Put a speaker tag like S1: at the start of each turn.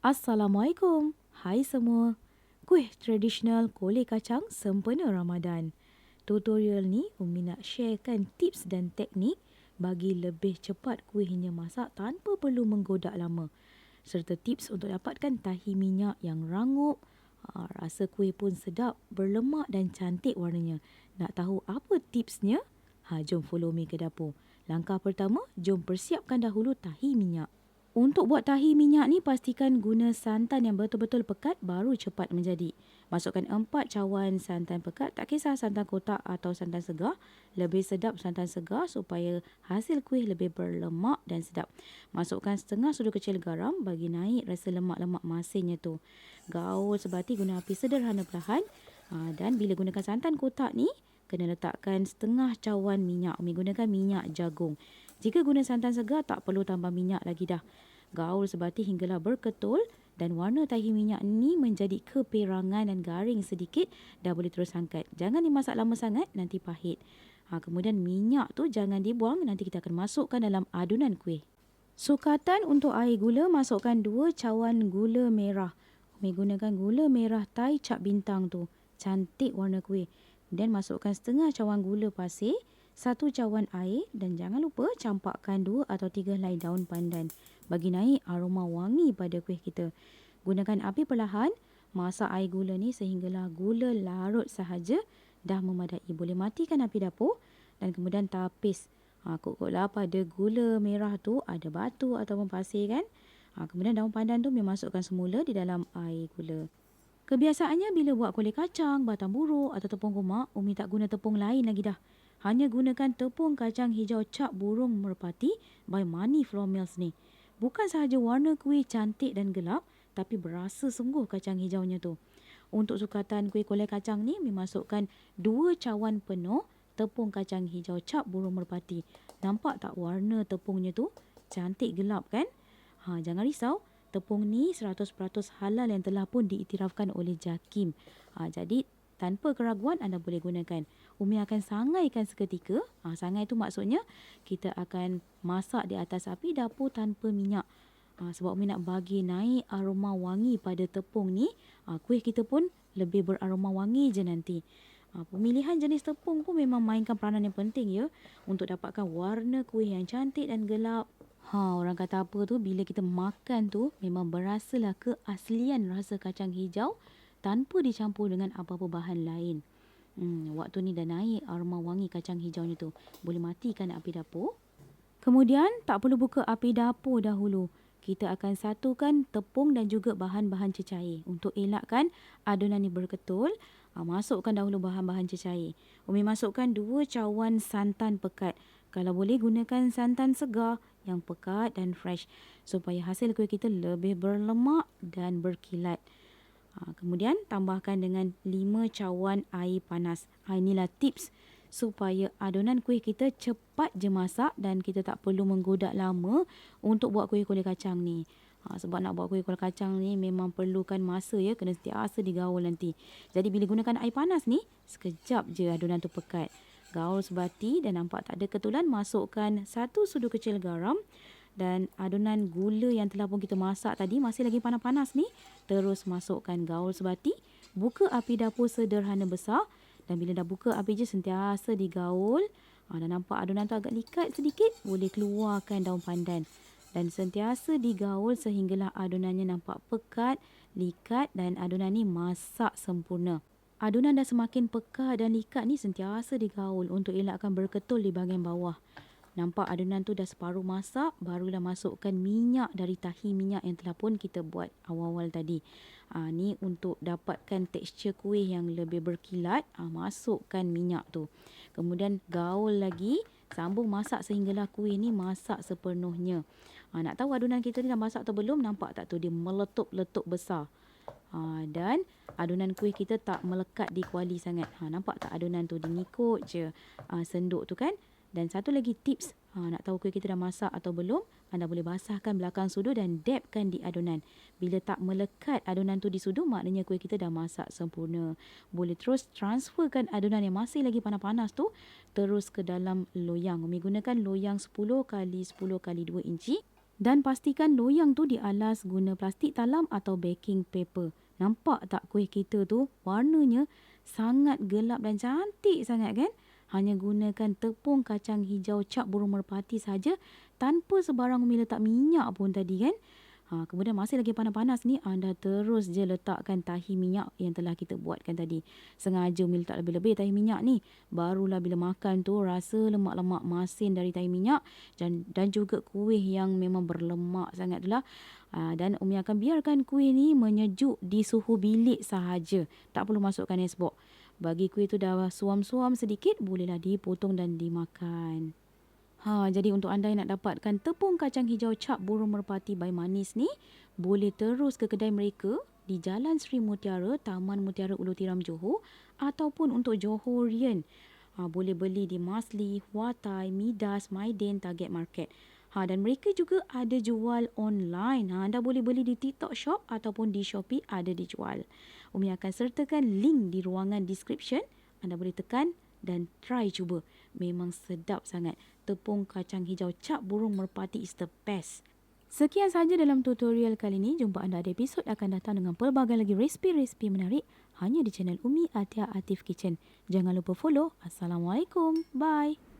S1: Assalamualaikum. Hai semua. Kuih tradisional kolej kacang sempena Ramadan. Tutorial ni Umi nak sharekan tips dan teknik bagi lebih cepat kuihnya masak tanpa perlu menggodak lama. Serta tips untuk dapatkan tahi minyak yang rangup, rasa kuih pun sedap, berlemak dan cantik warnanya. Nak tahu apa tipsnya? Jom follow me ke dapur. Langkah pertama, jom persiapkan dahulu tahi minyak. Untuk buat tahi minyak ni, pastikan guna santan yang betul-betul pekat baru cepat menjadi. Masukkan 4 cawan santan pekat, tak kisah santan kotak atau santan segar. Lebih sedap santan segar supaya hasil kuih lebih berlemak dan sedap. Masukkan setengah sudu kecil garam bagi naik rasa lemak-lemak masinnya tu. Gaul sebati guna api sederhana perlahan. Dan bila gunakan santan kotak ni, kena letakkan setengah cawan minyak. Umi gunakan minyak jagung. Jika guna santan segar, tak perlu tambah minyak lagi dah. Gaul sebati hinggalah berketul dan warna tahi minyak ni menjadi keperangan dan garing sedikit, dah boleh terus angkat. Jangan dimasak lama sangat, nanti pahit. Kemudian minyak tu jangan dibuang, nanti kita akan masukkan dalam adunan kuih. Sukatan untuk air gula, masukkan 2 cawan gula merah. Umi gunakan gula merah Thai cap bintang tu. Cantik warna kuih. Dan masukkan setengah cawan gula pasir, 1 cawan air dan jangan lupa campakkan 2 atau 3 helai daun pandan bagi naik aroma wangi pada kuih kita. Gunakan api perlahan, masak air gula ni sehinggalah gula larut sahaja dah memadai. Boleh matikan api dapur dan kemudian tapis. Kukutlah pada gula merah tu ada batu ataupun pasir kan. Kemudian daun pandan tu dimasukkan semula di dalam air gula. Kebiasaannya bila buat kulit kacang, batang buruk atau tepung gomak, Umi tak guna tepung lain lagi dah. Hanya gunakan tepung kacang hijau cap burung merpati by Money Flour Mills ni. Bukan sahaja warna kuih cantik dan gelap, tapi berasa sungguh kacang hijaunya tu. Untuk sukatan kuih kolej kacang ni, memasukkan 2 cawan penuh tepung kacang hijau cap burung merpati. Nampak tak warna tepungnya tu? Cantik gelap kan? Jangan risau. Tepung ni 100% halal yang telah pun diiktirafkan oleh JAKIM. Jadi tanpa keraguan anda boleh gunakan. Umi akan sangaikan seketika. Sangai tu maksudnya kita akan masak di atas api dapur tanpa minyak. Sebab Umi nak bagi naik aroma wangi pada tepung ni. Kuih kita pun lebih beraroma wangi je nanti. Pemilihan jenis tepung pun memang mainkan peranan yang penting ya. Untuk dapatkan warna kuih yang cantik dan gelap. Orang kata apa tu, bila kita makan tu memang berasalah keaslian rasa kacang hijau tanpa dicampur dengan apa-apa bahan lain. Waktu ni dah naik aroma wangi kacang hijaunya tu. Boleh matikan api dapur. Kemudian tak perlu buka api dapur dahulu. Kita akan satukan tepung dan juga bahan-bahan cecair. Untuk elakkan adunan ni berketul, masukkan dahulu bahan-bahan cecair. Umi masukkan 2 cawan santan pekat. Kalau boleh gunakan santan segar yang pekat dan fresh supaya hasil kuih kita lebih berlemak dan berkilat. Kemudian tambahkan dengan 5 cawan air panas. Inilah tips supaya adunan kuih kita cepat je masak dan kita tak perlu menggodak lama untuk buat kuih kolej kacang ni. Sebab nak buat kuih kolej kacang ni memang perlukan masa ya, kena sentiasa digaul nanti. Jadi bila gunakan air panas ni, sekejap je adunan tu pekat. Gaul sebati dan nampak tak ada ketulan, masukkan 1 sudu kecil garam dan adunan gula yang telah pun kita masak tadi masih lagi panas-panas ni. Terus masukkan gaul sebati, buka api dapur sederhana besar dan bila dah buka api je sentiasa digaul. Dan nampak adunan tu agak likat sedikit, boleh keluarkan daun pandan dan sentiasa digaul sehinggalah adunannya nampak pekat, likat dan adunan ni masak sempurna. Adunan dah semakin pekat dan likat ni sentiasa digaul untuk elakkan berketul di bahagian bawah. Nampak adunan tu dah separuh masak, barulah masukkan minyak dari tahi minyak yang telah pun kita buat awal-awal tadi. Ni untuk dapatkan tekstur kuih yang lebih berkilat, masukkan minyak tu. Kemudian gaul lagi, sambung masak sehinggalah kuih ni masak sepenuhnya. Nak tahu adunan kita ni dah masak atau belum? Nampak tak tu dia meletup-letup besar. Dan adunan kuih kita tak melekat di kuali sangat. Nampak tak adunan tu dingikut je senduk tu kan? Dan satu lagi tips, nak tahu kuih kita dah masak atau belum, anda boleh basahkan belakang sudu dan dabkan di adunan. Bila tak melekat adunan tu di sudu, maknanya kuih kita dah masak sempurna. Boleh terus transferkan adunan yang masih lagi panas-panas tu terus ke dalam loyang. Umi gunakan loyang 10 x 10 x 2 inci. Dan pastikan loyang tu dialas guna plastik talam atau baking paper. Nampak tak kuih kita tu warnanya sangat gelap dan cantik sangat kan? Hanya gunakan tepung kacang hijau cap burung merpati saja tanpa sebarang umi letak minyak pun tadi kan? Kemudian masih lagi panas-panas ni, anda terus je letakkan tahi minyak yang telah kita buatkan tadi. Sengaja umi letak lebih-lebih tahi minyak ni. Barulah bila makan tu rasa lemak-lemak masin dari tahi minyak dan juga kuih yang memang berlemak sangat tu lah. Dan umi akan biarkan kuih ni menyejuk di suhu bilik sahaja. Tak perlu masukkan es bok. Bagi kuih tu dah suam-suam sedikit, bolehlah dipotong dan dimakan. Jadi untuk anda yang nak dapatkan tepung kacang hijau cap burung merpati by Manis ni, boleh terus ke kedai mereka di Jalan Sri Mutiara, Taman Mutiara Ulu Tiram, Johor, ataupun untuk Johorian, boleh beli di Masli, Huatai, Midas, Maidin, Target Market. Dan mereka juga ada jual online. Anda boleh beli di TikTok Shop ataupun di Shopee ada dijual. Umi akan sertakan link di ruangan description. Anda boleh tekan dan try cuba. Memang sedap sangat. Tepung kacang hijau cap burung merpati is the best. Sekian sahaja dalam tutorial kali ini. Jumpa anda di episod akan datang dengan pelbagai lagi resipi-resipi menarik hanya di channel Umi Atia Atif Kitchen. Jangan lupa follow. Assalamualaikum. Bye.